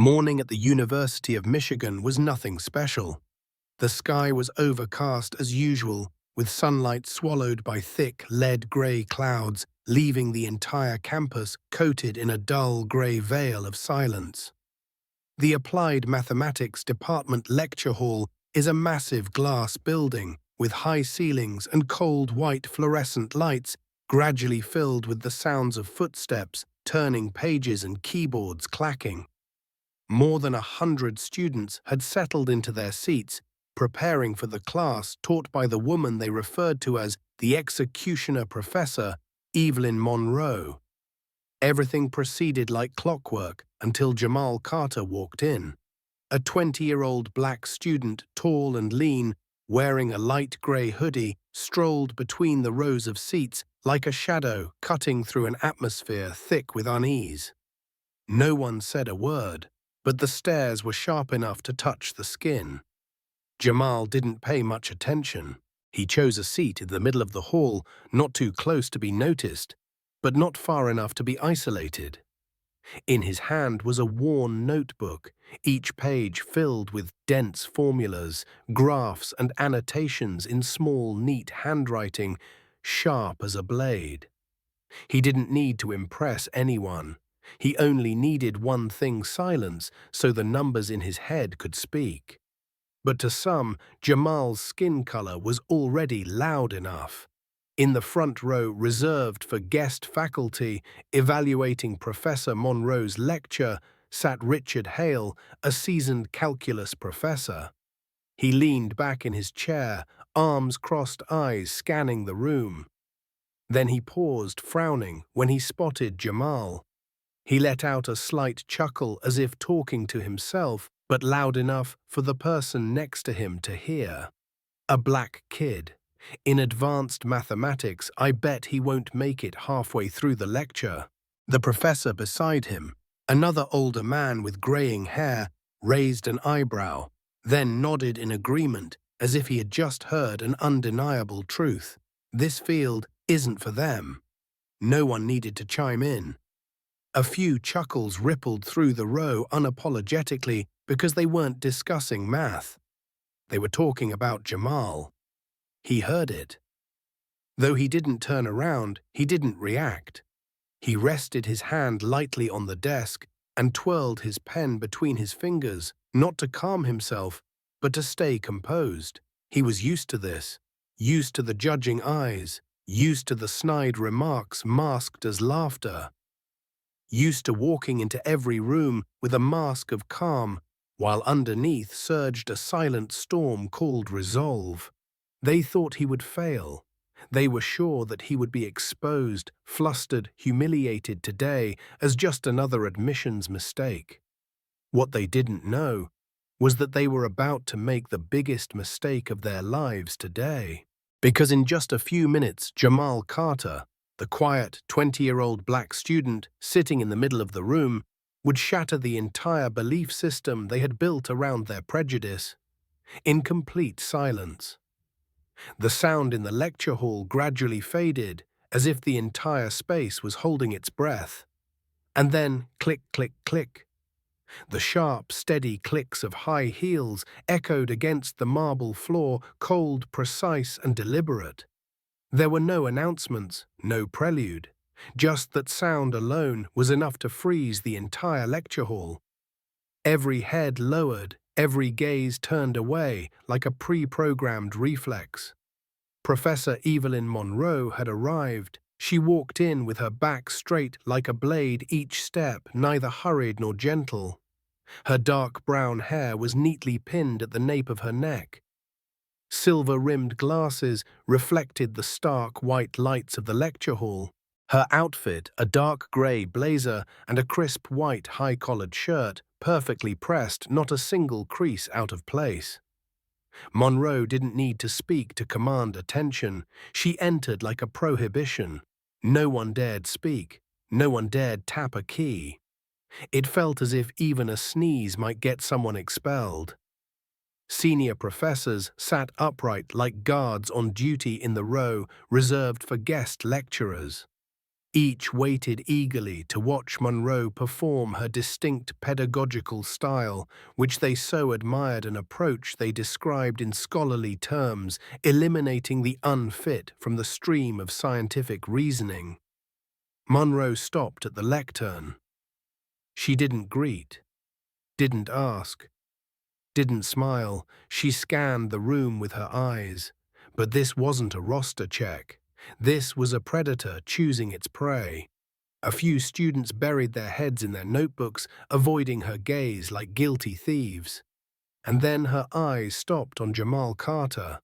Morning at the University of Michigan was nothing special. The sky was overcast as usual, with sunlight swallowed by thick, lead-grey clouds, leaving the entire campus coated in a dull grey veil of silence. The Applied Mathematics Department lecture hall is a massive glass building with high ceilings and cold white fluorescent lights gradually filled with the sounds of footsteps, turning pages and keyboards clacking. More than 100 students had settled into their seats, preparing for the class taught by the woman they referred to as the executioner professor, Evelyn Monroe. Everything proceeded like clockwork until Jamal Carter walked in. A 20-year-old black student, tall and lean, wearing a light grey hoodie, strolled between the rows of seats like a shadow cutting through an atmosphere thick with unease. No one said a word, but the stares were sharp enough to touch the skin. Jamal didn't pay much attention. He chose a seat in the middle of the hall, not too close to be noticed, but not far enough to be isolated. In his hand was a worn notebook, each page filled with dense formulas, graphs, and annotations in small, neat handwriting, sharp as a blade. He didn't need to impress anyone. He only needed one thing: silence, so the numbers in his head could speak. But to some, Jamal's skin color was already loud enough. In the front row reserved for guest faculty, evaluating Professor Monroe's lecture, sat Richard Hale, a seasoned calculus professor. He leaned back in his chair, arms crossed, eyes scanning the room. Then he paused, frowning, when he spotted Jamal. He let out a slight chuckle as if talking to himself, but loud enough for the person next to him to hear. A black kid. In advanced mathematics, I bet he won't make it halfway through the lecture. The professor beside him, another older man with graying hair, raised an eyebrow, then nodded in agreement as if he had just heard an undeniable truth. This field isn't for them. No one needed to chime in. A few chuckles rippled through the row unapologetically because they weren't discussing math. They were talking about Jamal. He heard it. Though he didn't turn around, he didn't react. He rested his hand lightly on the desk and twirled his pen between his fingers, not to calm himself, but to stay composed. He was used to this, used to the judging eyes, used to the snide remarks masked as laughter, used to walking into every room with a mask of calm, while underneath surged a silent storm called resolve. They thought he would fail. They were sure that he would be exposed, flustered, humiliated today as just another admissions mistake. What they didn't know was that they were about to make the biggest mistake of their lives today. Because in just a few minutes, Jamal Carter, the quiet 20-year-old black student sitting in the middle of the room, would shatter the entire belief system they had built around their prejudice. In complete silence. The sound in the lecture hall gradually faded, as if the entire space was holding its breath. And then click, click, click. The sharp, steady clicks of high heels echoed against the marble floor, cold, precise, and deliberate. There were no announcements, no prelude. Just that sound alone was enough to freeze the entire lecture hall. Every head lowered, every gaze turned away like a pre-programmed reflex. Professor Evelyn Monroe had arrived. She walked in with her back straight like a blade, each step neither hurried nor gentle. Her dark brown hair was neatly pinned at the nape of her neck. Silver-rimmed glasses reflected the stark white lights of the lecture hall. Her outfit, a dark grey blazer and a crisp white high-collared shirt, perfectly pressed, not a single crease out of place. Monroe didn't need to speak to command attention. She entered like a prohibition. No one dared speak. No one dared tap a key. It felt as if even a sneeze might get someone expelled. Senior professors sat upright like guards on duty in the row reserved for guest lecturers. Each waited eagerly to watch Monroe perform her distinct pedagogical style, which they so admired, an approach they described in scholarly terms, eliminating the unfit from the stream of scientific reasoning. Monroe stopped at the lectern. She didn't greet, didn't ask, didn't smile. She scanned the room with her eyes. But this wasn't a roster check. This was a predator choosing its prey. A few students buried their heads in their notebooks, avoiding her gaze like guilty thieves. And then her eyes stopped on Jamal Carter.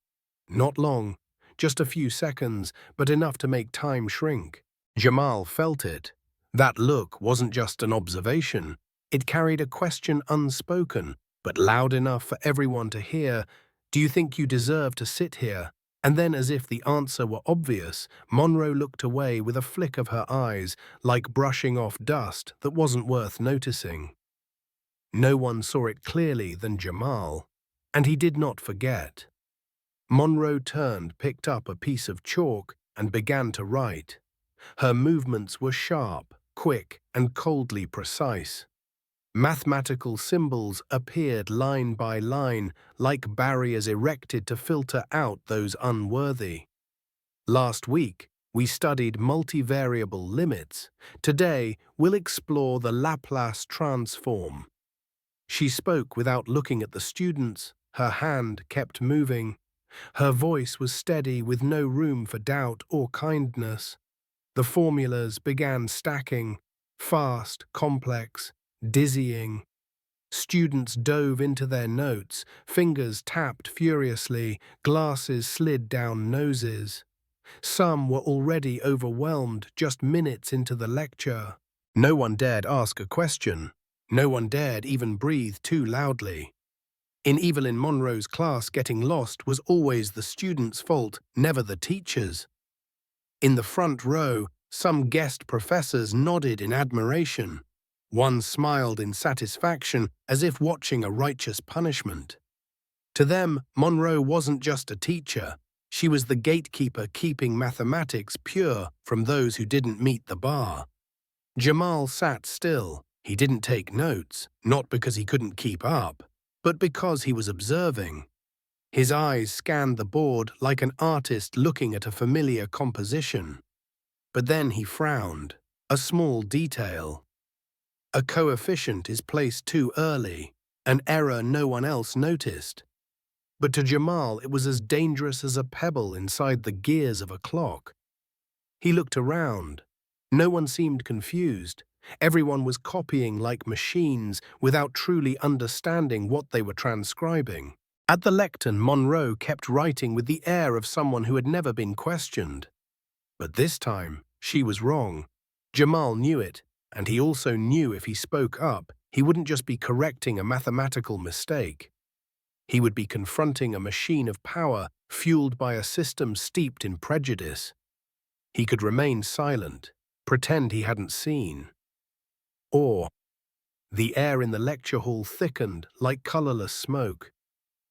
Not long, just a few seconds, but enough to make time shrink. Jamal felt it. That look wasn't just an observation. It carried a question unspoken, but loud enough for everyone to hear. Do you think you deserve to sit here? And then, as if the answer were obvious, Monroe looked away with a flick of her eyes, like brushing off dust that wasn't worth noticing. No one saw it clearly than Jamal, and he did not forget. Monroe turned, picked up a piece of chalk, and began to write. Her movements were sharp, quick, and coldly precise. Mathematical symbols appeared line by line, like barriers erected to filter out those unworthy. Last week, we studied multivariable limits. Today, we'll explore the Laplace transform. She spoke without looking at the students. Her hand kept moving. Her voice was steady, with no room for doubt or kindness. The formulas began stacking, fast, complex, dizzying. Students dove into their notes, fingers tapped furiously, glasses slid down noses. Some were already overwhelmed just minutes into the lecture. No one dared ask a question. No one dared even breathe too loudly. In Evelyn Monroe's class, getting lost was always the students' fault, never the teacher's. In the front row, some guest professors nodded in admiration. One smiled in satisfaction, as if watching a righteous punishment. To them, Monroe wasn't just a teacher. She was the gatekeeper keeping mathematics pure from those who didn't meet the bar. Jamal sat still. He didn't take notes, not because he couldn't keep up, but because he was observing. His eyes scanned the board like an artist looking at a familiar composition. But then he frowned. A small detail. A coefficient is placed too early, an error no one else noticed. But to Jamal, it was as dangerous as a pebble inside the gears of a clock. He looked around. No one seemed confused. Everyone was copying like machines without truly understanding what they were transcribing. At the lectern, Monroe kept writing with the air of someone who had never been questioned. But this time, she was wrong. Jamal knew it, and he also knew if he spoke up, he wouldn't just be correcting a mathematical mistake. He would be confronting a machine of power fueled by a system steeped in prejudice. He could remain silent, pretend he hadn't seen. Or, the air in the lecture hall thickened like colorless smoke.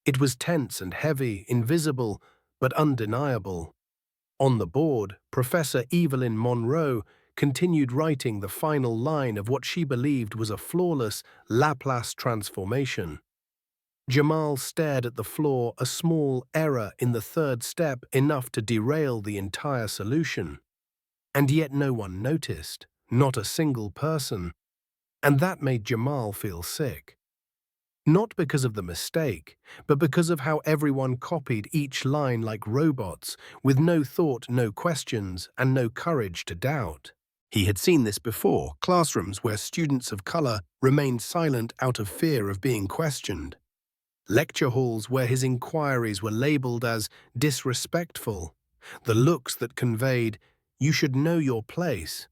It was tense and heavy, invisible, but undeniable. On the board, Professor Evelyn Monroe continued writing the final line of what she believed was a flawless Laplace transformation. Jamal stared at the floor, a small error in the third step enough to derail the entire solution. And yet no one noticed, not a single person. And that made Jamal feel sick. Not because of the mistake, but because of how everyone copied each line like robots, with no thought, no questions, and no courage to doubt. He had seen this before, classrooms where students of color remained silent out of fear of being questioned. Lecture halls where his inquiries were labeled as disrespectful, the looks that conveyed, "You should know your place."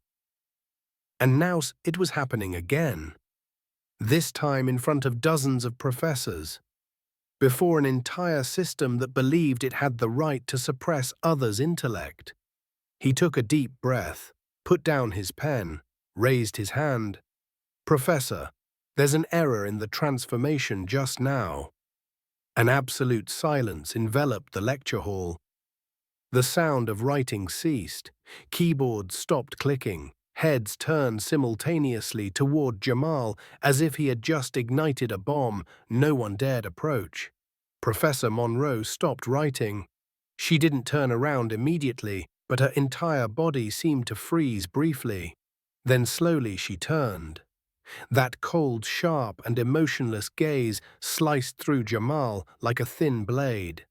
And now it was happening again. This time in front of dozens of professors, before an entire system that believed it had the right to suppress others' intellect. He took a deep breath, put down his pen, raised his hand. "Professor, there's an error in the transformation just now." An absolute silence enveloped the lecture hall. The sound of writing ceased. Keyboards stopped clicking. Heads turned simultaneously toward Jamal as if he had just ignited a bomb no one dared approach. Professor Monroe stopped writing. She didn't turn around immediately, but her entire body seemed to freeze briefly. Then slowly she turned. That cold, sharp, and emotionless gaze sliced through Jamal like a thin blade.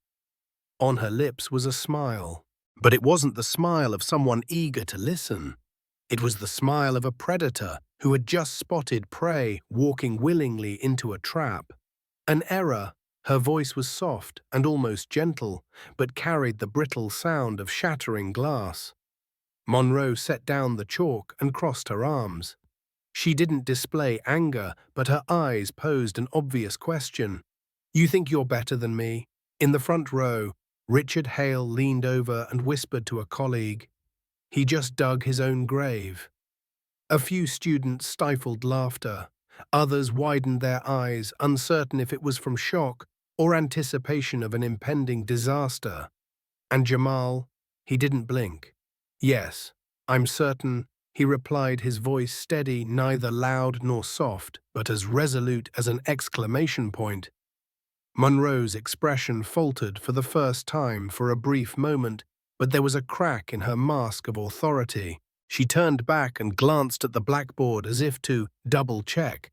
On her lips was a smile. But it wasn't the smile of someone eager to listen. It was the smile of a predator who had just spotted prey walking willingly into a trap. An error. Her voice was soft and almost gentle, but carried the brittle sound of shattering glass. Monroe set down the chalk and crossed her arms. She didn't display anger, but her eyes posed an obvious question. "You think you're better than me?" In the front row, Richard Hale leaned over and whispered to a colleague. He just dug his own grave. A few students stifled laughter. Others widened their eyes, uncertain if it was from shock or anticipation of an impending disaster. And Jamal, he didn't blink. "Yes, I'm certain," he replied, his voice steady, neither loud nor soft, but as resolute as an exclamation point. Monroe's expression faltered for the first time for a brief moment, but there was a crack in her mask of authority. She turned back and glanced at the blackboard as if to double-check,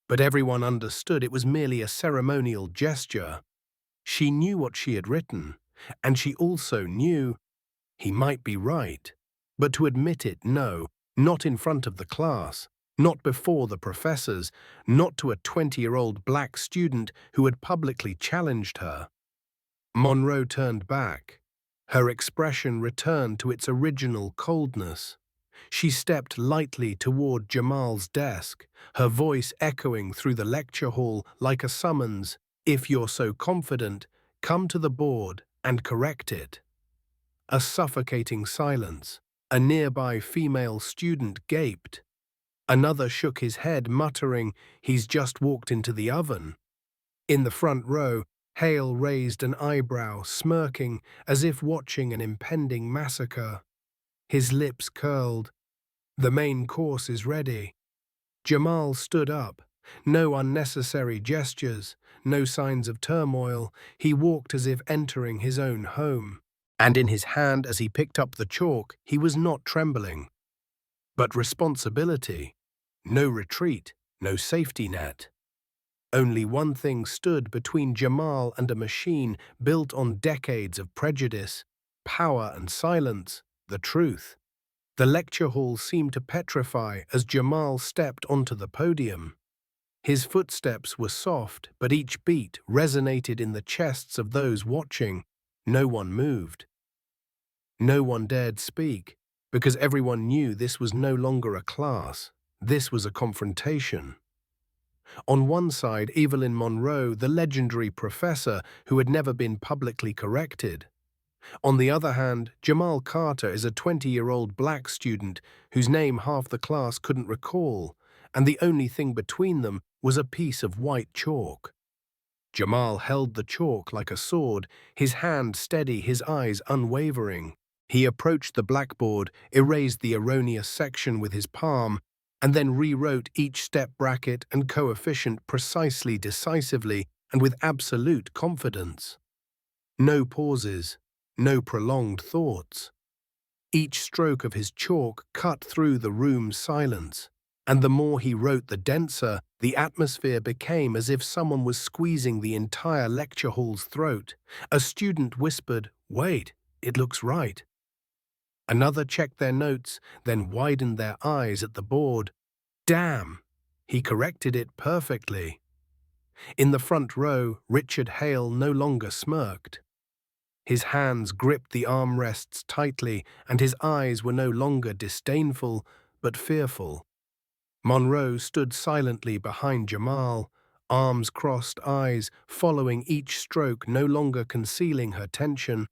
but everyone understood it was merely a ceremonial gesture. She knew what she had written, and she also knew he might be right. But to admit it, no, not in front of the class. Not before the professors, not to a 20-year-old black student who had publicly challenged her. Monroe turned back. Her expression returned to its original coldness. She stepped lightly toward Jamal's desk, her voice echoing through the lecture hall like a summons. "If you're so confident, come to the board and correct it." A suffocating silence. A nearby female student gaped. Another shook his head, muttering, "He's just walked into the oven." In the front row, Hale raised an eyebrow, smirking as if watching an impending massacre. His lips curled. "The main course is ready." Jamal stood up. No unnecessary gestures, no signs of turmoil. He walked as if entering his own home. And in his hand, as he picked up the chalk, he was not trembling. But responsibility. No retreat, no safety net. Only one thing stood between Jamal and a machine built on decades of prejudice, power and silence, the truth. The lecture hall seemed to petrify as Jamal stepped onto the podium. His footsteps were soft, but each beat resonated in the chests of those watching. No one moved. No one dared speak, because everyone knew this was no longer a class. This was a confrontation. On one side, Evelyn Monroe, the legendary professor who had never been publicly corrected. On the other hand, Jamal Carter is a 20-year-old black student whose name half the class couldn't recall, and the only thing between them was a piece of white chalk. Jamal held the chalk like a sword, his hand steady, his eyes unwavering. He approached the blackboard, erased the erroneous section with his palm, and then rewrote each step bracket and coefficient precisely, decisively, and with absolute confidence. No pauses, no prolonged thoughts. Each stroke of his chalk cut through the room's silence, and the more he wrote, the denser the atmosphere became, as if someone was squeezing the entire lecture hall's throat. A student whispered, "Wait, it looks right." Another checked their notes, then widened their eyes at the board. Damn! He corrected it perfectly. In the front row, Richard Hale no longer smirked. His hands gripped the armrests tightly, and his eyes were no longer disdainful, but fearful. Monroe stood silently behind Jamal, arms crossed, eyes following each stroke, no longer concealing her tension.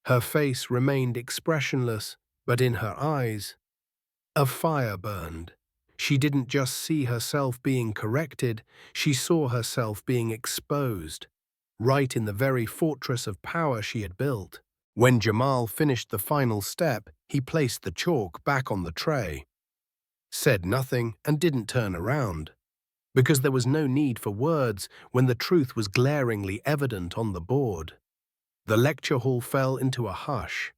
Her face remained expressionless, but in her eyes, a fire burned. She didn't just see herself being corrected, she saw herself being exposed, right in the very fortress of power she had built. When Jamal finished the final step, he placed the chalk back on the tray, said nothing, and didn't turn around, because there was no need for words when the truth was glaringly evident on the board. The lecture hall fell into a hush.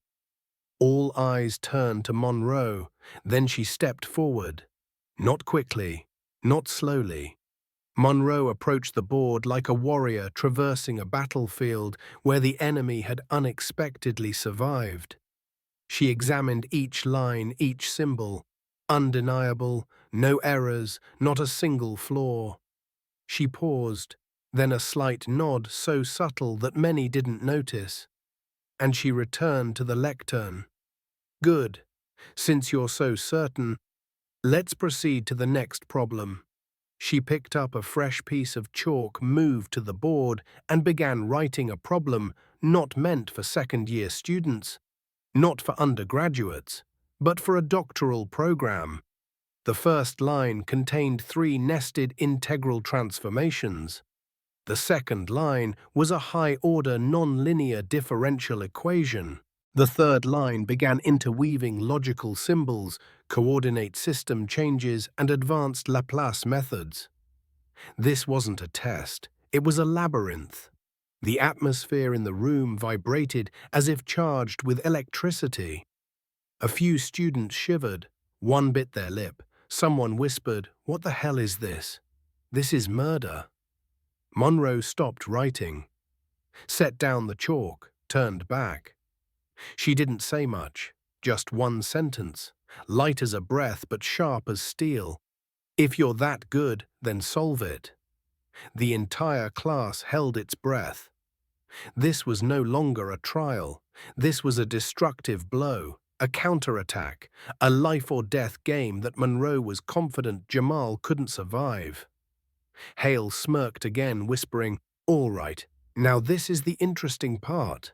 All eyes turned to Monroe, then she stepped forward. Not quickly, not slowly. Monroe approached the board like a warrior traversing a battlefield where the enemy had unexpectedly survived. She examined each line, each symbol. Undeniable, no errors, not a single flaw. She paused, then a slight nod so subtle that many didn't notice, and she returned to the lectern. Good. Since you're so certain, let's proceed to the next problem. She picked up a fresh piece of chalk, moved to the board, and began writing a problem not meant for second-year students, not for undergraduates, but for a doctoral program. The first line contained 3 nested integral transformations. The second line was a high-order nonlinear differential equation. The third line began interweaving logical symbols, coordinate system changes, and advanced Laplace methods. This wasn't a test, it was a labyrinth. The atmosphere in the room vibrated as if charged with electricity. A few students shivered, one bit their lip. Someone whispered, "What the hell is this? This is murder." Monroe stopped writing, set down the chalk, turned back. She didn't say much, just one sentence, light as a breath but sharp as steel. If you're that good, then solve it. The entire class held its breath. This was no longer a trial. This was a destructive blow, a counterattack, a life-or-death game that Monroe was confident Jamal couldn't survive. Hale smirked again, whispering, "All right, now this is the interesting part."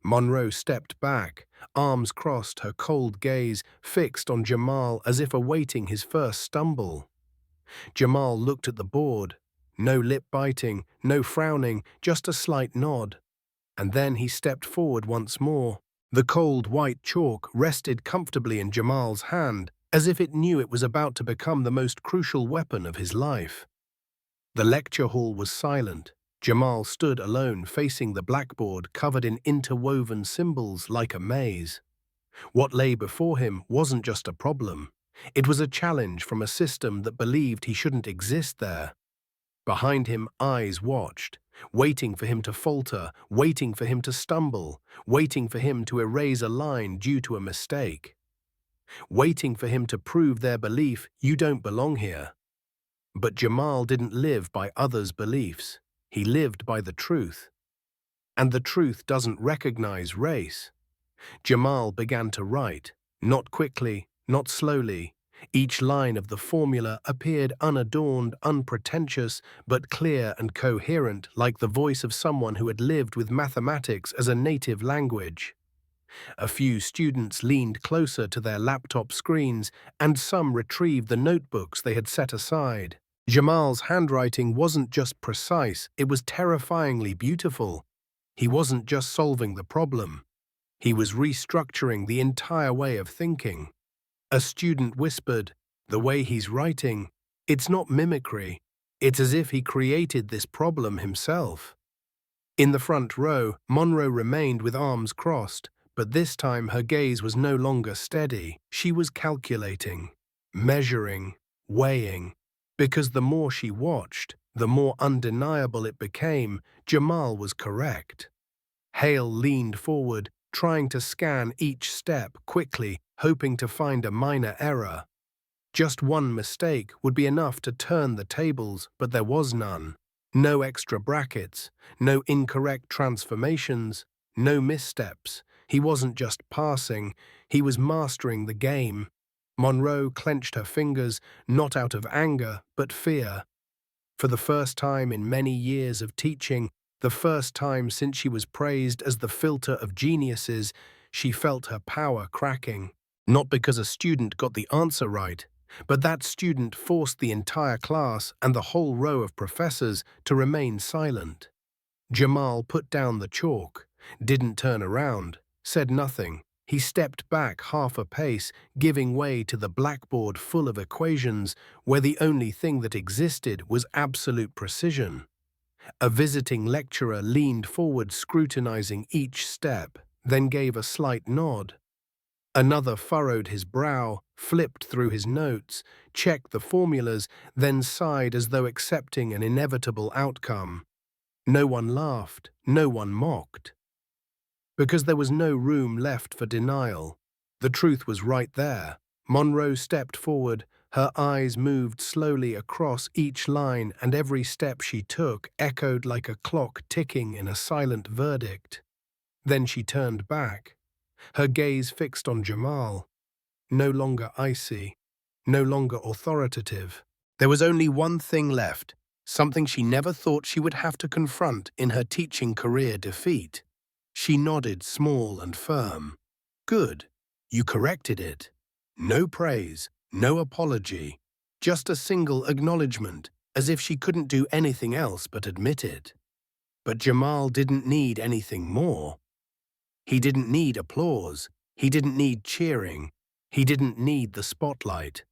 Monroe stepped back, arms crossed, her cold gaze fixed on Jamal as if awaiting his first stumble. Jamal looked at the board, no lip biting, no frowning, just a slight nod. And then he stepped forward once more. The cold white chalk rested comfortably in Jamal's hand, as if it knew it was about to become the most crucial weapon of his life. The lecture hall was silent. Jamal stood alone, facing the blackboard covered in interwoven symbols like a maze. What lay before him wasn't just a problem. It was a challenge from a system that believed he shouldn't exist there. Behind him, eyes watched, waiting for him to falter, waiting for him to stumble, waiting for him to erase a line due to a mistake, waiting for him to prove their belief, "You don't belong here." But Jamal didn't live by others' beliefs. He lived by the truth. And the truth doesn't recognize race. Jamal began to write, not quickly, not slowly. Each line of the formula appeared unadorned, unpretentious, but clear and coherent, like the voice of someone who had lived with mathematics as a native language. A few students leaned closer to their laptop screens, and some retrieved the notebooks they had set aside. Jamal's handwriting wasn't just precise, it was terrifyingly beautiful. He wasn't just solving the problem. He was restructuring the entire way of thinking. A student whispered, "The way he's writing, it's not mimicry. It's as if he created this problem himself." In the front row, Monroe remained with arms crossed, but this time her gaze was no longer steady. She was calculating, measuring, weighing. Because the more she watched, the more undeniable it became. Jamal was correct. Hale leaned forward, trying to scan each step quickly, hoping to find a minor error. Just one mistake would be enough to turn the tables, but there was none. No extra brackets, no incorrect transformations, no missteps. He wasn't just passing, he was mastering the game. Monroe clenched her fingers, not out of anger, but fear. For the first time in many years of teaching, the first time since she was praised as the filter of geniuses, she felt her power cracking. Not because a student got the answer right, but that student forced the entire class and the whole row of professors to remain silent. Jamal put down the chalk, didn't turn around, said nothing. He stepped back half a pace, giving way to the blackboard full of equations where the only thing that existed was absolute precision. A visiting lecturer leaned forward, scrutinizing each step, then gave a slight nod. Another furrowed his brow, flipped through his notes, checked the formulas, then sighed as though accepting an inevitable outcome. No one laughed, no one mocked. Because there was no room left for denial. The truth was right there. Monroe stepped forward, her eyes moved slowly across each line, and every step she took echoed like a clock ticking in a silent verdict. Then she turned back, her gaze fixed on Jamal, no longer icy, no longer authoritative. There was only one thing left, something she never thought she would have to confront in her teaching career: defeat. She nodded, small and firm. Good. You corrected it. No praise, no apology, just a single acknowledgement, as if she couldn't do anything else but admit it. But Jamal didn't need anything more. He didn't need applause. He didn't need cheering. He didn't need the spotlight.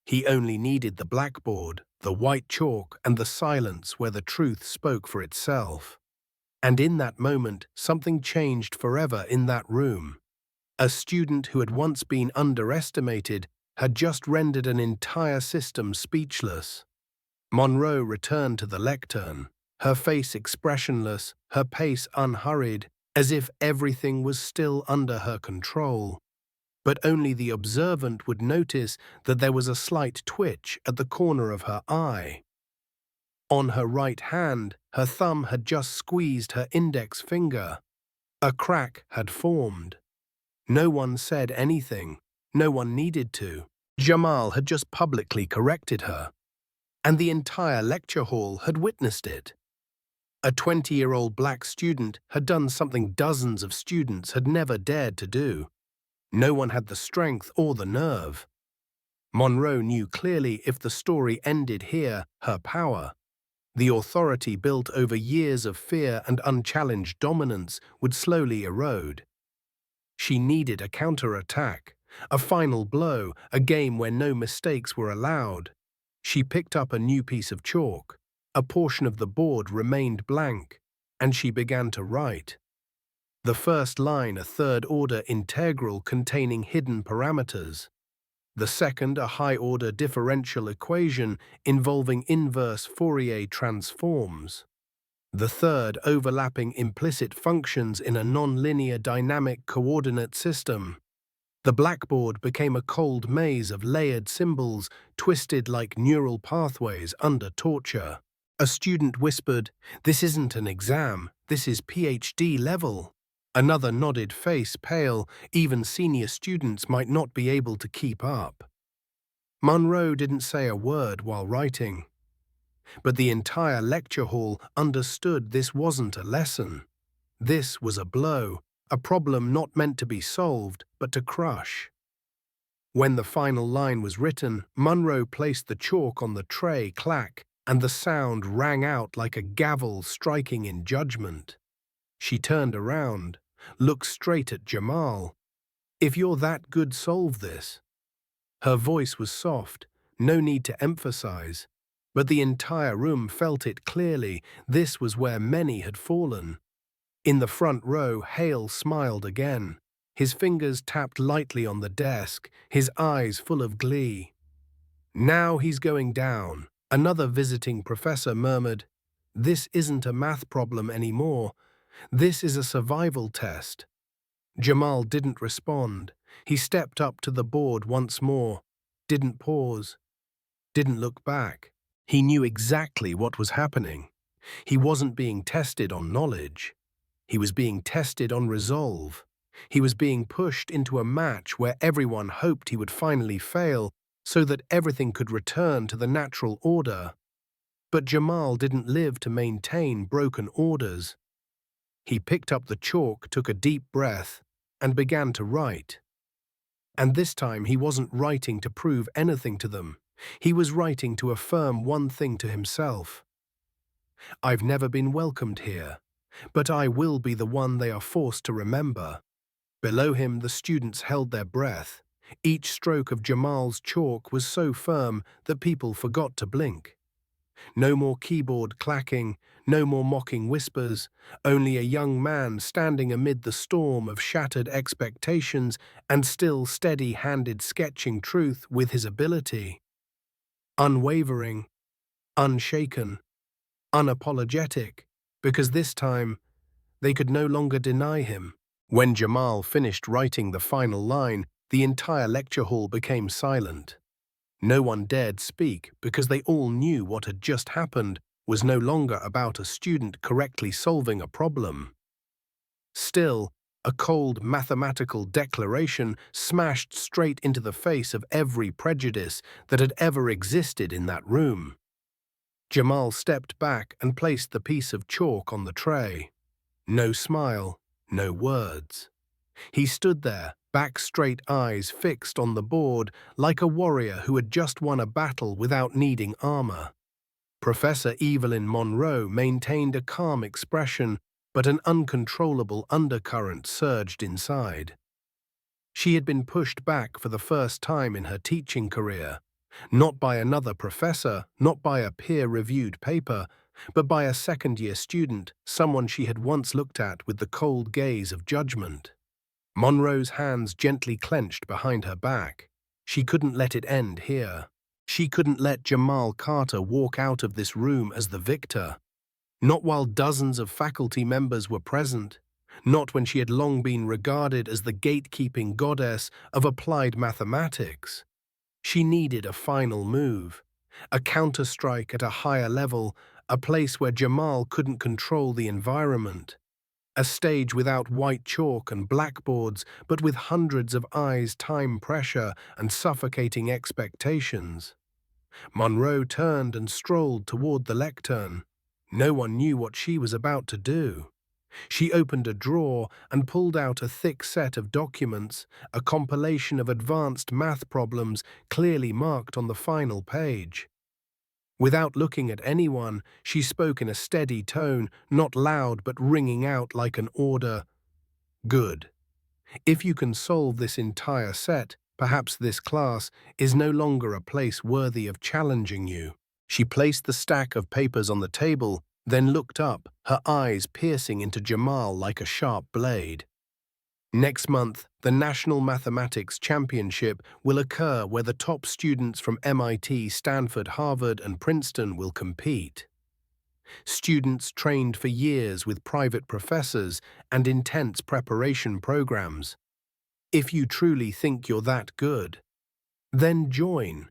He only needed the blackboard, the white chalk, and the silence where the truth spoke for itself. And in that moment, something changed forever in that room. A student who had once been underestimated had just rendered an entire system speechless. Monroe returned to the lectern, her face expressionless, her pace unhurried, as if everything was still under her control. But only the observant would notice that there was a slight twitch at the corner of her eye. On her right hand, her thumb had just squeezed her index finger. A crack had formed. No one said anything. No one needed to. Jamal had just publicly corrected her, and the entire lecture hall had witnessed it. A 20-year-old black student had done something dozens of students had never dared to do. No one had the strength or the nerve. Monroe knew clearly if the story ended here, her power, the authority built over years of fear and unchallenged dominance, would slowly erode. She needed a counterattack, a final blow, a game where no mistakes were allowed. She picked up a new piece of chalk. A portion of the board remained blank, and she began to write. The first line, a third-order integral containing hidden parameters. The second, a high-order differential equation involving inverse Fourier transforms. The third, overlapping implicit functions in a nonlinear dynamic coordinate system. The blackboard became a cold maze of layered symbols, twisted like neural pathways under torture. A student whispered, "This isn't an exam, this is PhD level." Another nodded, face pale. Even senior students might not be able to keep up. Monroe didn't say a word while writing, but the entire lecture hall understood this wasn't a lesson. This was a blow, a problem not meant to be solved, but to crush. When the final line was written, Monroe placed the chalk on the tray, clack, and the sound rang out like a gavel striking in judgment. She turned around, looked straight at Jamal. "If you're that good, solve this." Her voice was soft, no need to emphasize, but the entire room felt it clearly. This was where many had fallen. In the front row, Hale smiled again. His fingers tapped lightly on the desk, his eyes full of glee. "Now he's going down." Another visiting professor murmured, "This isn't a math problem anymore. This is a survival test." Jamal didn't respond. He stepped up to the board once more, didn't pause, didn't look back. He knew exactly what was happening. He wasn't being tested on knowledge. He was being tested on resolve. He was being pushed into a match where everyone hoped he would finally fail so that everything could return to the natural order. But Jamal didn't live to maintain broken orders. He picked up the chalk, took a deep breath, and began to write. And this time he wasn't writing to prove anything to them. He was writing to affirm one thing to himself. "I've never been welcomed here. But I will be the one they are forced to remember. Below him, the students held their breath. Each stroke of Jamal's chalk was so firm that people forgot to blink. No more keyboard clacking, no more mocking whispers, only a young man standing amid the storm of shattered expectations and still steady-handed sketching truth with his ability. Unwavering, unshaken, unapologetic, because this time they could no longer deny him. When Jamal finished writing the final line, the entire lecture hall became silent. No one dared speak because they all knew what had just happened was no longer about a student correctly solving a problem. Still, a cold mathematical declaration smashed straight into the face of every prejudice that had ever existed in that room. Jamal stepped back and placed the piece of chalk on the tray. No smile, no words. He stood there, back straight, eyes fixed on the board, like a warrior who had just won a battle without needing armor. Professor Evelyn Monroe maintained a calm expression, but an uncontrollable undercurrent surged inside. She had been pushed back for the first time in her teaching career, not by another professor, not by a peer-reviewed paper, but by a second-year student, someone she had once looked at with the cold gaze of judgment. Monroe's hands gently clenched behind her back. She couldn't let it end here. She couldn't let Jamal Carter walk out of this room as the victor. Not while dozens of faculty members were present. Not when she had long been regarded as the gatekeeping goddess of applied mathematics. She needed a final move, a counterstrike at a higher level, a place where Jamal couldn't control the environment. A stage without white chalk and blackboards, but with hundreds of eyes, time pressure, and suffocating expectations. Monroe turned and strolled toward the lectern. No one knew what she was about to do. She opened a drawer and pulled out a thick set of documents, a compilation of advanced math problems clearly marked on the final page. Without looking at anyone, she spoke in a steady tone, not loud but ringing out like an order. Good. If you can solve this entire set, perhaps this class is no longer a place worthy of challenging you. She placed the stack of papers on the table, then looked up, her eyes piercing into Jamal like a sharp blade. Next month, the National Mathematics Championship will occur where the top students from MIT, Stanford, Harvard, and Princeton will compete. Students trained for years with private professors and intense preparation programs. If you truly think you're that good, then join.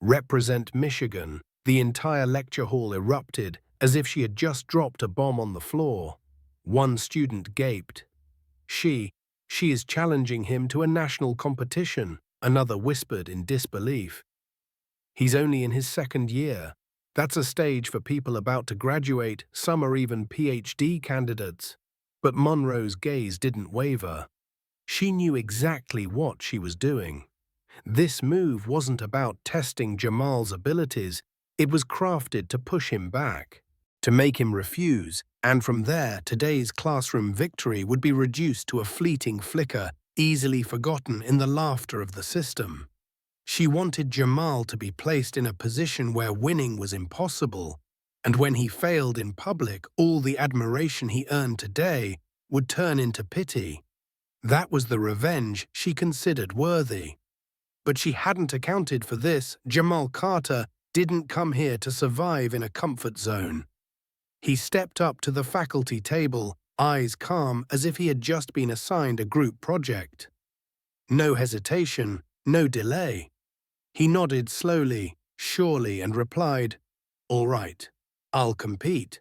Represent Michigan. The entire lecture hall erupted as if she had just dropped a bomb on the floor. One student gaped. She is challenging him to a national competition, another whispered in disbelief. He's only in his second year. That's a stage for people about to graduate, some are even PhD candidates. But Monroe's gaze didn't waver. She knew exactly what she was doing. This move wasn't about testing Jamal's abilities, it was crafted to push him back, to make him refuse, and from there, today's classroom victory would be reduced to a fleeting flicker, easily forgotten in the laughter of the system. She wanted Jamal to be placed in a position where winning was impossible, and when he failed in public, all the admiration he earned today would turn into pity. That was the revenge she considered worthy. But she hadn't accounted for this. Jamal Carter didn't come here to survive in a comfort zone. He stepped up to the faculty table, eyes calm as if he had just been assigned a group project. No hesitation, no delay. He nodded slowly, surely, and replied, "All right, I'll compete."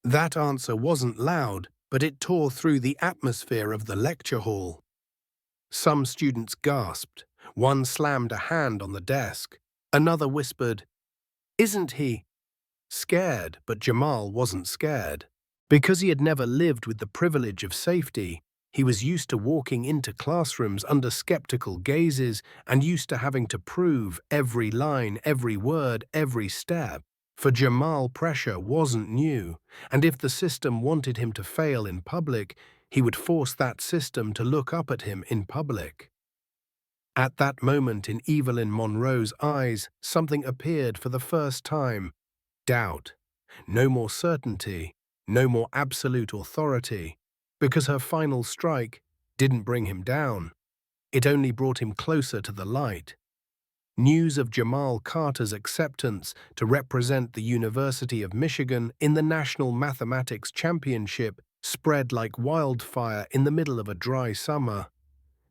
That answer wasn't loud, but it tore through the atmosphere of the lecture hall. Some students gasped. One slammed a hand on the desk. Another whispered, "Isn't he?" Scared, but Jamal wasn't scared. Because he had never lived with the privilege of safety, he was used to walking into classrooms under skeptical gazes and used to having to prove every line, every word, every step. For Jamal, pressure wasn't new, and if the system wanted him to fail in public, he would force that system to look up at him in public. At that moment in Evelyn Monroe's eyes, something appeared for the first time: doubt. No more certainty, no more absolute authority, because her final strike didn't bring him down. It only brought him closer to the light. News of Jamal Carter's acceptance to represent the University of Michigan in the National Mathematics Championship spread like wildfire in the middle of a dry summer.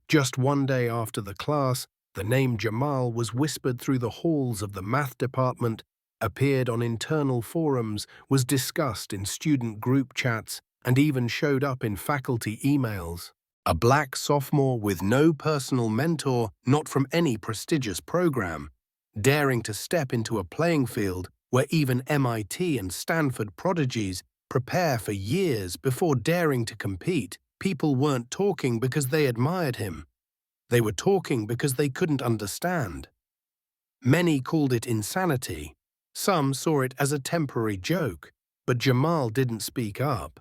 Just one day after the class, the name Jamal was whispered through the halls of the math department, appeared on internal forums, was discussed in student group chats, and even showed up in faculty emails. A black sophomore with no personal mentor, not from any prestigious program, daring to step into a playing field where even MIT and Stanford prodigies prepare for years before daring to compete. People weren't talking because they admired him. They were talking because they couldn't understand. Many called it insanity. Some saw it as a temporary joke, but Jamal didn't speak up.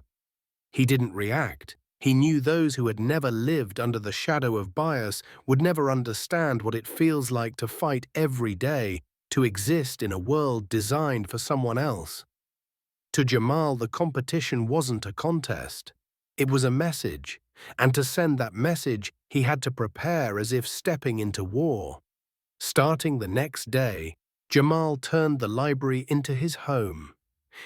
He didn't react. He knew those who had never lived under the shadow of bias would never understand what it feels like to fight every day, to exist in a world designed for someone else. To Jamal, the competition wasn't a contest. It was a message, and to send that message, he had to prepare as if stepping into war. Starting the next day, Jamal turned the library into his home.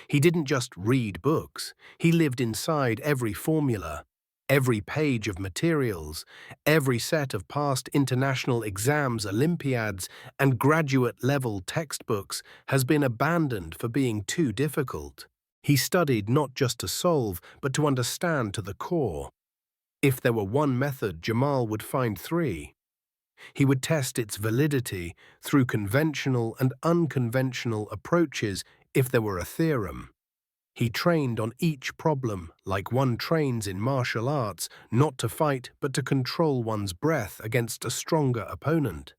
He didn't just read books, he lived inside every formula, every page of materials, every set of past international exams, Olympiads, and graduate-level textbooks has been abandoned for being too difficult. He studied not just to solve, but to understand to the core. If there were one method, Jamal would find three. He would test its validity through conventional and unconventional approaches if there were a theorem. He trained on each problem like one trains in martial arts, not to fight but to control one's breath against a stronger opponent.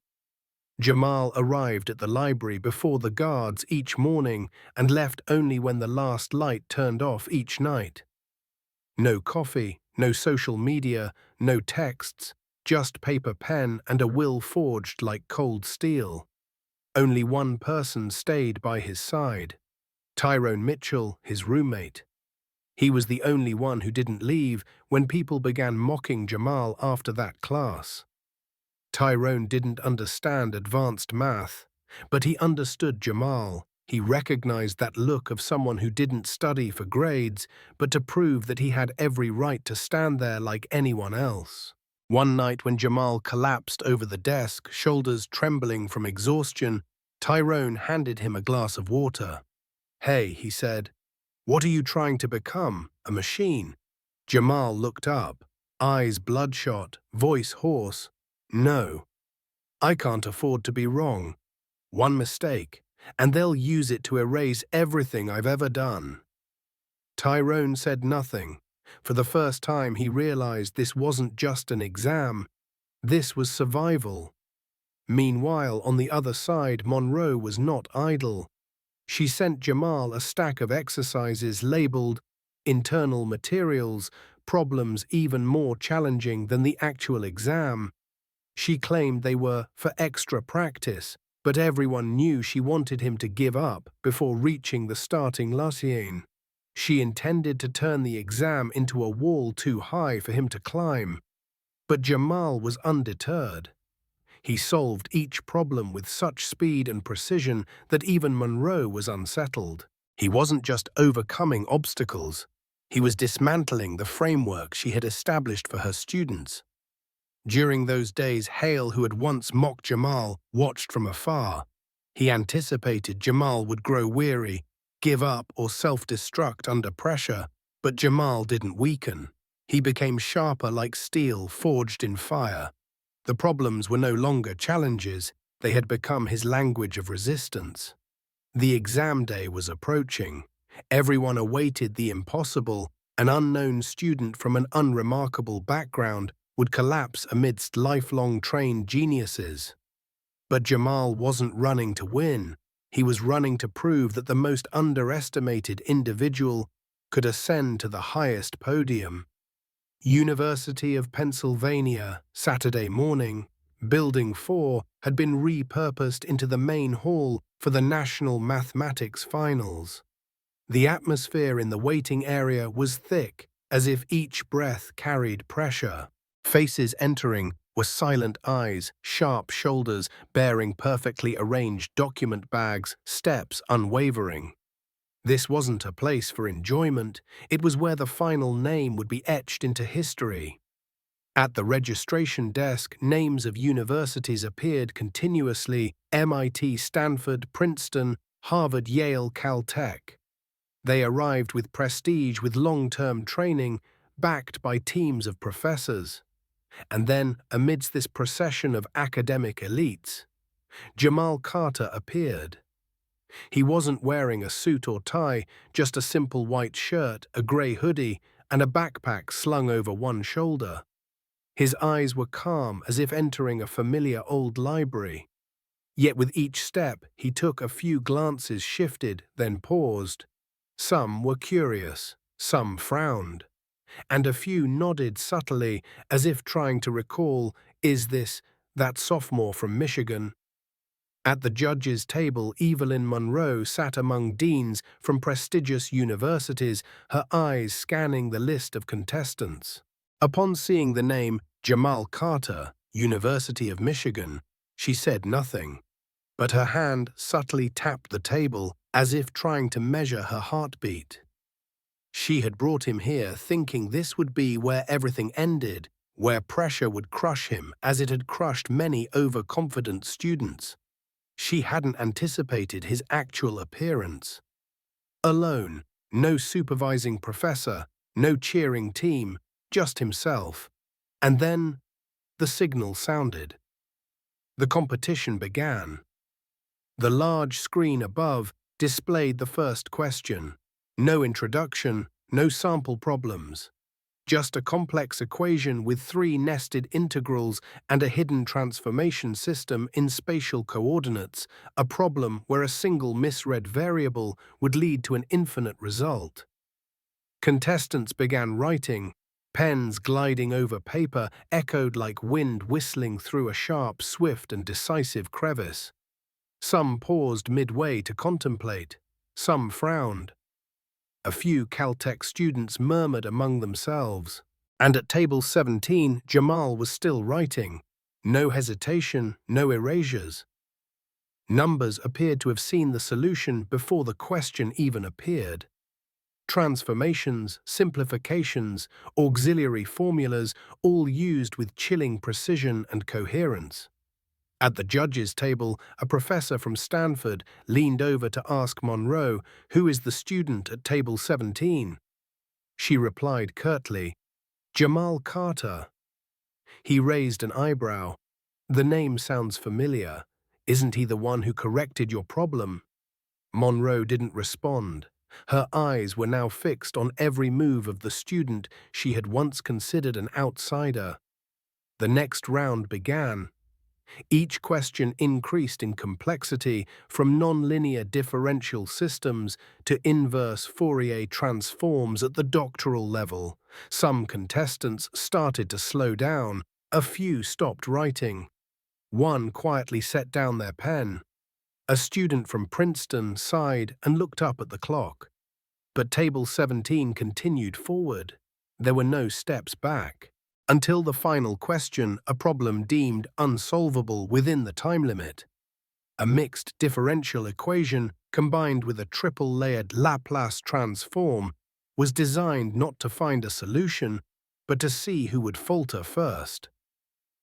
Jamal arrived at the library before the guards each morning and left only when the last light turned off each night. No coffee, no social media, no texts, just paper pen and a will forged like cold steel. Only one person stayed by his side: Tyrone Mitchell, his roommate. He was the only one who didn't leave when people began mocking Jamal after that class. Tyrone didn't understand advanced math, but he understood Jamal. He recognized that look of someone who didn't study for grades, but to prove that he had every right to stand there like anyone else. One night when Jamal collapsed over the desk, shoulders trembling from exhaustion, Tyrone handed him a glass of water. "Hey," he said, "what are you trying to become? A machine?" Jamal looked up, eyes bloodshot, voice hoarse. "No, I can't afford to be wrong. One mistake, and they'll use it to erase everything I've ever done." Tyrone said nothing. For the first time, he realized this wasn't just an exam. This was survival. Meanwhile, on the other side, Monroe was not idle. She sent Jamal a stack of exercises labeled internal materials, problems even more challenging than the actual exam. She claimed they were for extra practice, but everyone knew she wanted him to give up before reaching the starting line. She intended to turn the exam into a wall too high for him to climb. But Jamal was undeterred. He solved each problem with such speed and precision that even Monroe was unsettled. He wasn't just overcoming obstacles. He was dismantling the framework she had established for her students. During those days, Hale, who had once mocked Jamal, watched from afar. He anticipated Jamal would grow weary, give up, or self-destruct under pressure, but Jamal didn't weaken. He became sharper like steel forged in fire. The problems were no longer challenges, they had become his language of resistance. The exam day was approaching. Everyone awaited the impossible. An unknown student from an unremarkable background would collapse amidst lifelong trained geniuses. But Jamal wasn't running to win. He was running to prove that the most underestimated individual could ascend to the highest podium. University of Pennsylvania, Saturday morning. Building 4 had been repurposed into the main hall for the National Mathematics Finals. The atmosphere in the waiting area was thick, as if each breath carried pressure. Faces entering were silent eyes, sharp shoulders bearing perfectly arranged document bags, steps unwavering. This wasn't a place for enjoyment, it was where the final name would be etched into history. At the registration desk, names of universities appeared continuously: MIT, Stanford, Princeton, Harvard, Yale, Caltech. They arrived with prestige, with long-term training, backed by teams of professors. And then, amidst this procession of academic elites, Jamal Carter appeared. He wasn't wearing a suit or tie, just a simple white shirt, a grey hoodie, and a backpack slung over one shoulder. His eyes were calm, as if entering a familiar old library. Yet with each step he took, a few glances shifted, then paused. Some were curious, some frowned, and a few nodded subtly, as if trying to recall, is this that sophomore from Michigan? At the judges' table, Evelyn Monroe sat among deans from prestigious universities, her eyes scanning the list of contestants. Upon seeing the name Jamal Carter, University of Michigan, she said nothing, but her hand subtly tapped the table, as if trying to measure her heartbeat. She had brought him here thinking this would be where everything ended, where pressure would crush him as it had crushed many overconfident students. She hadn't anticipated his actual appearance. Alone, no supervising professor, no cheering team, just himself. And then the signal sounded. The competition began. The large screen above displayed the first question. No introduction, no sample problems. Just a complex equation with 3 nested integrals and a hidden transformation system in spatial coordinates, a problem where a single misread variable would lead to an infinite result. Contestants began writing. Pens gliding over paper echoed like wind whistling through a sharp, swift, and decisive crevice. Some paused midway to contemplate. Some frowned. A few Caltech students murmured among themselves. And at table 17, Jamal was still writing. No hesitation, no erasures. Numbers appeared to have seen the solution before the question even appeared. Transformations, simplifications, auxiliary formulas, all used with chilling precision and coherence. At the judges' table, a professor from Stanford leaned over to ask Monroe, "Who is the student at table 17? She replied curtly, "Jamal Carter." He raised an eyebrow. "The name sounds familiar. Isn't he the one who corrected your problem?" Monroe didn't respond. Her eyes were now fixed on every move of the student she had once considered an outsider. The next round began. Each question increased in complexity, from nonlinear differential systems to inverse Fourier transforms at the doctoral level. Some contestants started to slow down. A few stopped writing. One quietly set down their pen. A student from Princeton sighed and looked up at the clock. But table 17 continued forward. There were no steps back. Until the final question, a problem deemed unsolvable within the time limit. A mixed differential equation combined with a triple-layered Laplace transform was designed not to find a solution, but to see who would falter first.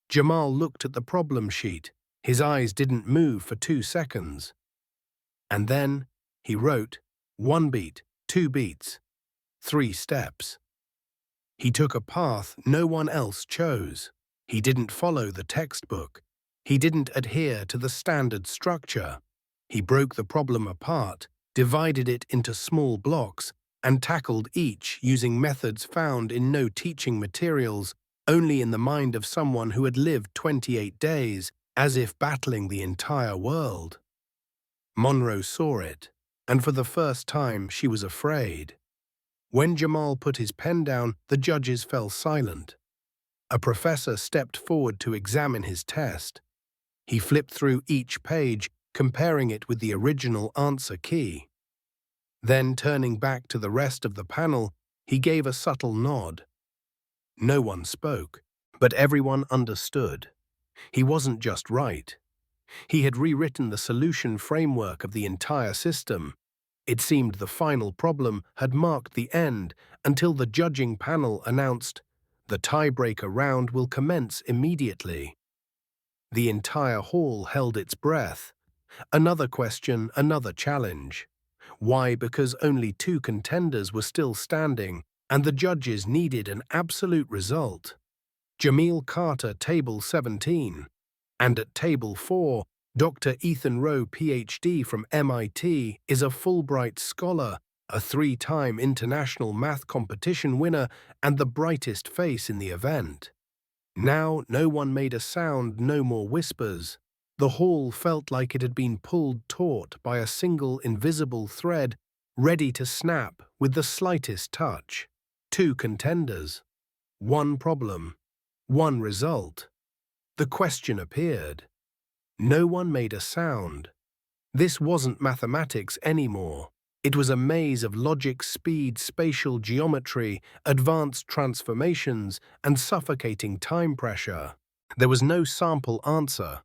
Jamal looked at the problem sheet. His eyes didn't move for 2 seconds. And then he wrote 1 beat, 2 beats, 3 steps. He took a path no one else chose. He didn't follow the textbook. He didn't adhere to the standard structure. He broke the problem apart, divided it into small blocks, and tackled each using methods found in no teaching materials, only in the mind of someone who had lived 28 days, as if battling the entire world. Monroe saw it, and for the first time she was afraid. When Jamal put his pen down, the judges fell silent. A professor stepped forward to examine his test. He flipped through each page, comparing it with the original answer key. Then, turning back to the rest of the panel, he gave a subtle nod. No one spoke, but everyone understood. He wasn't just right. He had rewritten the solution framework of the entire system. It seemed the final problem had marked the end until the judging panel announced, "The tiebreaker round will commence immediately." The entire hall held its breath. Another question, another challenge. Why? Because only two contenders were still standing, and the judges needed an absolute result. Jamal Carter, Table 17. And at Table 4, Dr. Ethan Rowe, Ph.D. from MIT, is a Fulbright scholar, a three-time international math competition winner, and the brightest face in the event. Now no one made a sound, no more whispers. The hall felt like it had been pulled taut by a single invisible thread, ready to snap with the slightest touch. Two contenders. One problem. One result. The question appeared. No one made a sound. This wasn't mathematics anymore. It was a maze of logic, speed, spatial geometry, advanced transformations, and suffocating time pressure. There was no sample answer.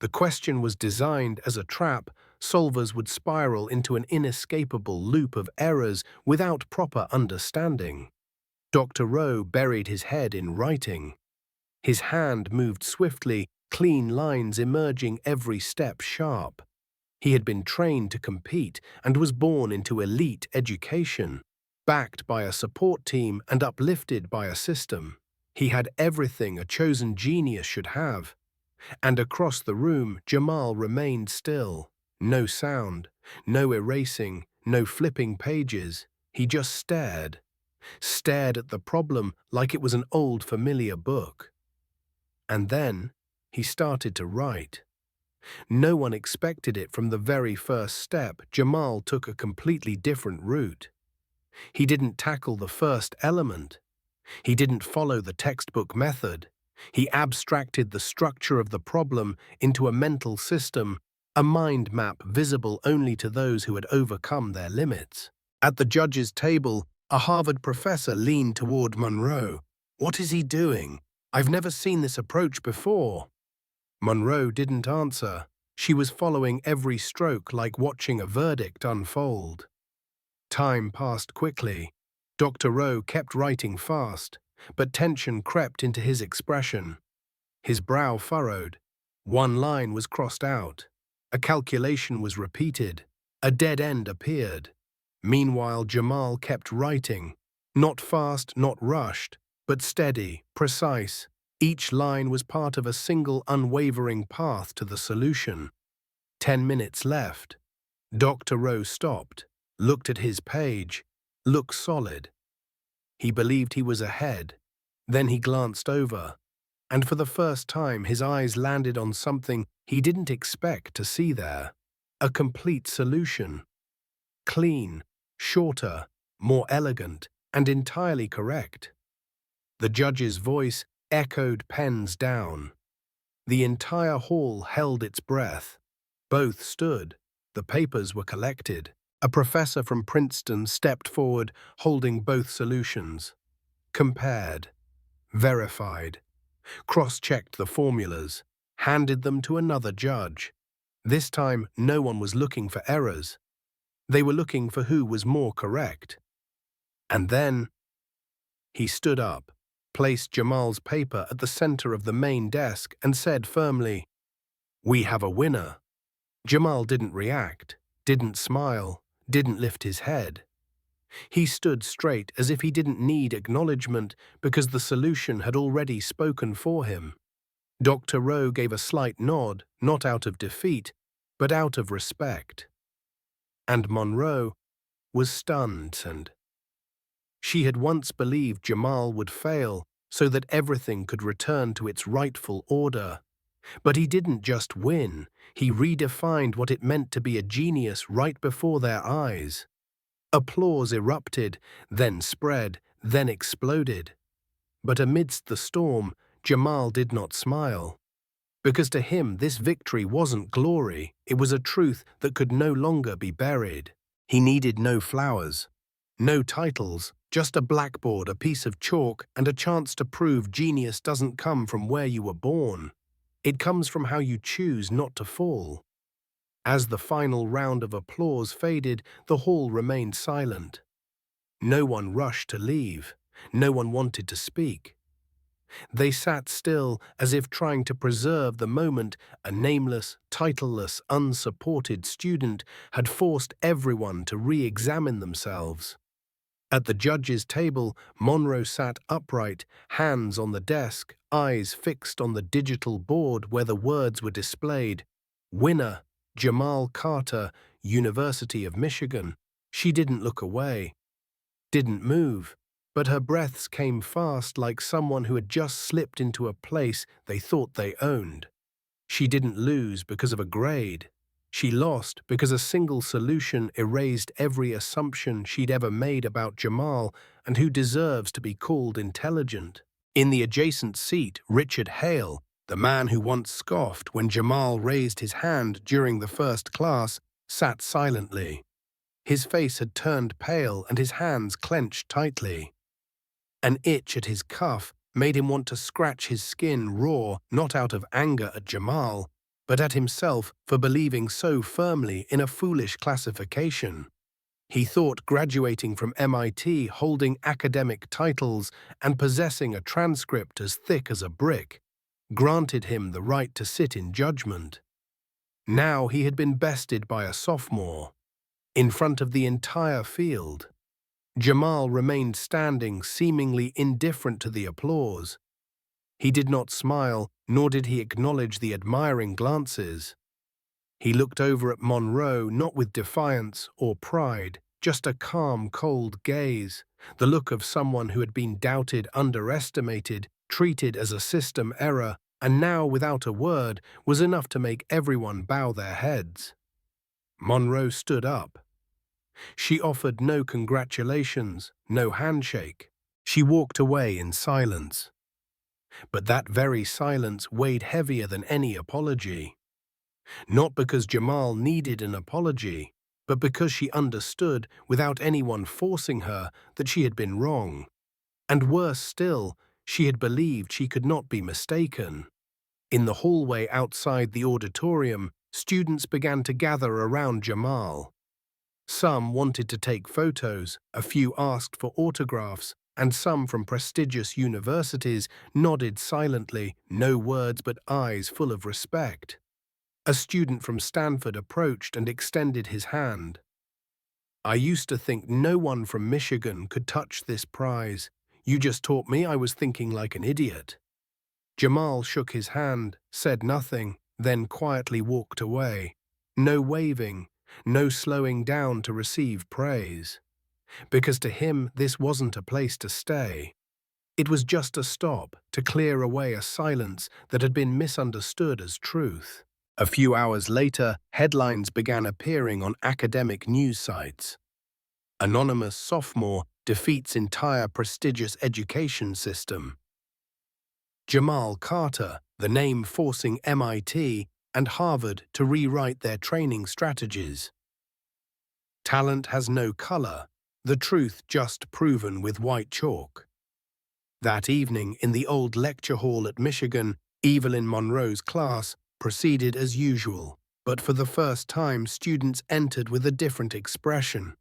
The question was designed as a trap. Solvers would spiral into an inescapable loop of errors without proper understanding. Dr. Rowe buried his head in writing. His hand moved swiftly, clean lines emerging every step sharp. He had been trained to compete and was born into elite education, backed by a support team and uplifted by a system. He had everything a chosen genius should have. And across the room, Jamal remained still. No sound, no erasing, no flipping pages. He just stared at the problem like it was an old familiar book. And then he started to write. No one expected it from the very first step. Jamal took a completely different route. He didn't tackle the first element. He didn't follow the textbook method. He abstracted the structure of the problem into a mental system, a mind map visible only to those who had overcome their limits. At the judges' table, a Harvard professor leaned toward Monroe. "What is he doing? I've never seen this approach before." Monroe didn't answer. She was following every stroke like watching a verdict unfold. Time passed quickly. Dr. Rowe kept writing fast, but tension crept into his expression. His brow furrowed. One line was crossed out. A calculation was repeated. A dead end appeared. Meanwhile, Jamal kept writing. Not fast, not rushed, but steady, precise. Each line was part of a single unwavering path to the solution. 10 minutes left. Dr. Rowe stopped, looked at his page, looked solid. He believed he was ahead. Then he glanced over, and for the first time his eyes landed on something he didn't expect to see there. A complete solution. Clean, shorter, more elegant, and entirely correct. The judge's voice echoed pens down. The entire hall held its breath. Both stood. The papers were collected. A professor from Princeton stepped forward, holding both solutions. Compared, verified, cross-checked the formulas, handed them to another judge. This time, no one was looking for errors. They were looking for who was more correct. And then he stood up, placed Jamal's paper at the center of the main desk, and said firmly, "We have a winner." Jamal didn't react, didn't smile, didn't lift his head. He stood straight as if he didn't need acknowledgement because the solution had already spoken for him. Dr. Rowe gave a slight nod, not out of defeat, but out of respect. And Monroe was stunned, and she had once believed Jamal would fail so that everything could return to its rightful order. But he didn't just win, he redefined what it meant to be a genius right before their eyes. Applause erupted, then spread, then exploded. But amidst the storm, Jamal did not smile. Because to him this victory wasn't glory, it was a truth that could no longer be buried. He needed no flowers, no titles, just a blackboard, a piece of chalk, and a chance to prove genius doesn't come from where you were born. It comes from how you choose not to fall. As the final round of applause faded, the hall remained silent. No one rushed to leave. No one wanted to speak. They sat still, as if trying to preserve the moment a nameless, titleless, unsupported student had forced everyone to re-examine themselves. At the judges' table, Monroe sat upright, hands on the desk, eyes fixed on the digital board where the words were displayed. Winner, Jamal Carter, University of Michigan. She didn't look away, didn't move, but her breaths came fast like someone who had just slipped into a place they thought they owned. She didn't lose because of a grade. She lost because a single solution erased every assumption she'd ever made about Jamal and who deserves to be called intelligent. In the adjacent seat, Richard Hale, the man who once scoffed when Jamal raised his hand during the first class, sat silently. His face had turned pale and his hands clenched tightly. An itch at his cuff made him want to scratch his skin raw, not out of anger at Jamal, but at himself for believing so firmly in a foolish classification. He thought graduating from MIT, holding academic titles, and possessing a transcript as thick as a brick granted him the right to sit in judgment. Now he had been bested by a sophomore, in front of the entire field. Jamal remained standing, seemingly indifferent to the applause. He did not smile, nor did he acknowledge the admiring glances. He looked over at Monroe, not with defiance or pride, just a calm, cold gaze, the look of someone who had been doubted, underestimated, treated as a system error, and now, without a word, was enough to make everyone bow their heads. Monroe stood up. She offered no congratulations, no handshake. She walked away in silence. But that very silence weighed heavier than any apology. Not because Jamal needed an apology, but because she understood, without anyone forcing her, that she had been wrong. And worse still, she had believed she could not be mistaken. In the hallway outside the auditorium, students began to gather around Jamal. Some wanted to take photos, a few asked for autographs, and some from prestigious universities nodded silently, no words but eyes full of respect. A student from Stanford approached and extended his hand. "I used to think no one from Michigan could touch this prize. You just taught me I was thinking like an idiot." Jamal shook his hand, said nothing, then quietly walked away. No waving, no slowing down to receive praise. Because to him this wasn't a place to stay. It was just a stop to clear away a silence that had been misunderstood as truth. A few hours later, headlines began appearing on academic news sites. Anonymous sophomore defeats entire prestigious education system. Jamal Carter, the name forcing MIT and Harvard to rewrite their training strategies. Talent has no color, the truth just proven with white chalk. That evening, in the old lecture hall at Michigan, Evelyn Monroe's class proceeded as usual, but for the first time students entered with a different expression.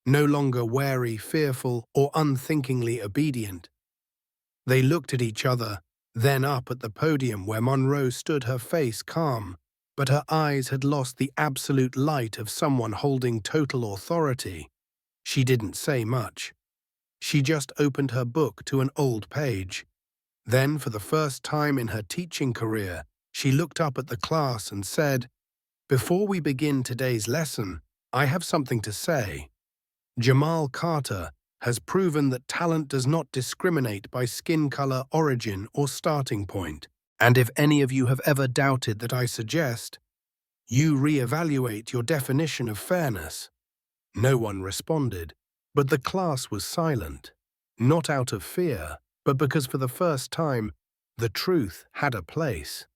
No longer wary, fearful, or unthinkingly obedient. They looked at each other, then up at the podium where Monroe stood, her face calm, but her eyes had lost the absolute light of someone holding total authority. She didn't say much. She just opened her book to an old page. Then, for the first time in her teaching career, she looked up at the class and said, "Before we begin today's lesson, I have something to say. Jamal Carter has proven that talent does not discriminate by skin color, origin, or starting point. And if any of you have ever doubted that, I suggest you reevaluate your definition of fairness." No one responded, but the class was silent, not out of fear, but because for the first time, the truth had a place.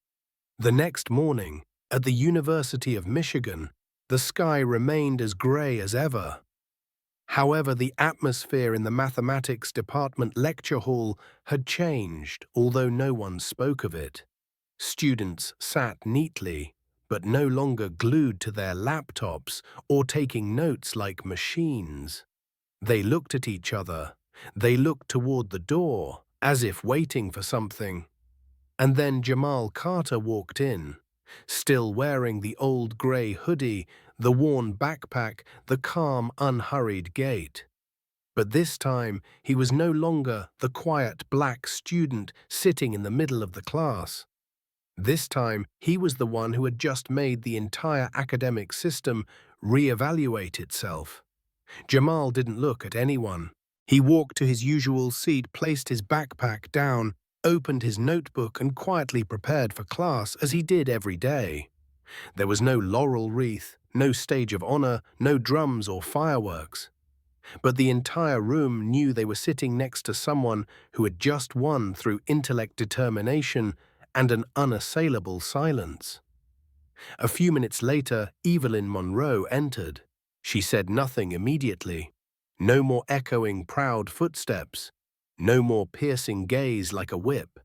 The next morning, at the University of Michigan, the sky remained as gray as ever. However, the atmosphere in the mathematics department lecture hall had changed, although no one spoke of it. Students sat neatly, but no longer glued to their laptops or taking notes like machines. They looked at each other. They looked toward the door, as if waiting for something. And then Jamal Carter walked in, still wearing the old grey hoodie, the worn backpack, the calm, unhurried gait. But this time, he was no longer the quiet black student sitting in the middle of the class. This time, he was the one who had just made the entire academic system reevaluate itself. Jamal didn't look at anyone. He walked to his usual seat, placed his backpack down, opened his notebook, and quietly prepared for class as he did every day. There was no laurel wreath, no stage of honor, no drums or fireworks. But the entire room knew they were sitting next to someone who had just won through intellect, determination, and an unassailable silence. A few minutes later, Evelyn Monroe entered. She said nothing immediately. No more echoing proud footsteps. No more piercing gaze like a whip.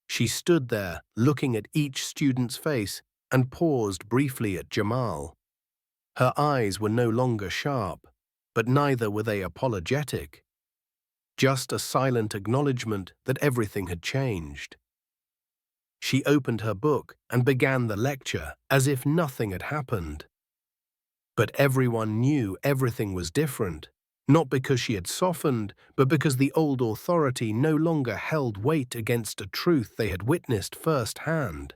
She stood there, looking at each student's face, and paused briefly at Jamal. Her eyes were no longer sharp, but neither were they apologetic. Just a silent acknowledgement that everything had changed. She opened her book and began the lecture as if nothing had happened. But everyone knew everything was different, not because she had softened, but because the old authority no longer held weight against a truth they had witnessed firsthand.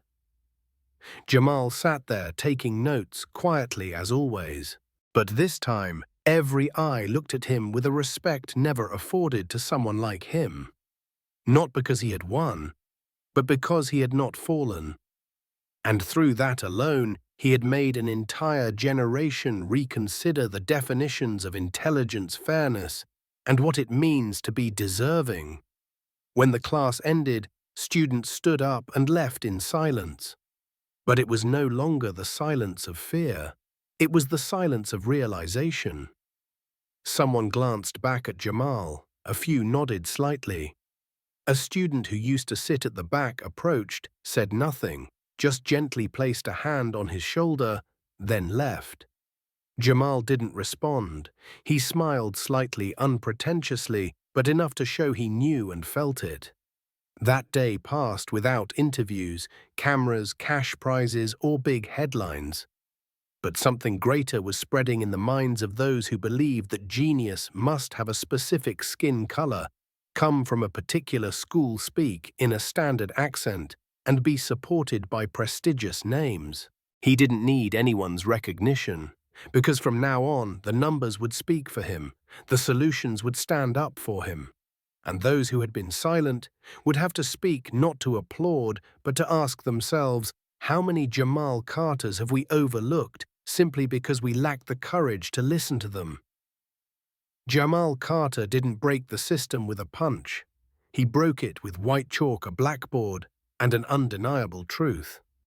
Jamal sat there taking notes quietly as always, but this time every eye looked at him with a respect never afforded to someone like him. Not because he had won, but because he had not fallen. And through that alone, he had made an entire generation reconsider the definitions of intelligence, fairness, and what it means to be deserving. When the class ended, students stood up and left in silence. But it was no longer the silence of fear. It was the silence of realization. Someone glanced back at Jamal. A few nodded slightly. A student who used to sit at the back approached, said nothing, just gently placed a hand on his shoulder, then left. Jamal didn't respond. He smiled slightly, unpretentiously, but enough to show he knew and felt it. That day passed without interviews, cameras, cash prizes, or big headlines. But something greater was spreading in the minds of those who believed that genius must have a specific skin color, come from a particular school, speak in a standard accent, and be supported by prestigious names. He didn't need anyone's recognition, because from now on the numbers would speak for him, the solutions would stand up for him. And those who had been silent would have to speak, not to applaud, but to ask themselves, how many Jamal Carters have we overlooked simply because we lacked the courage to listen to them? Jamal Carter didn't break the system with a punch. He broke it with white chalk, a blackboard, and an undeniable truth.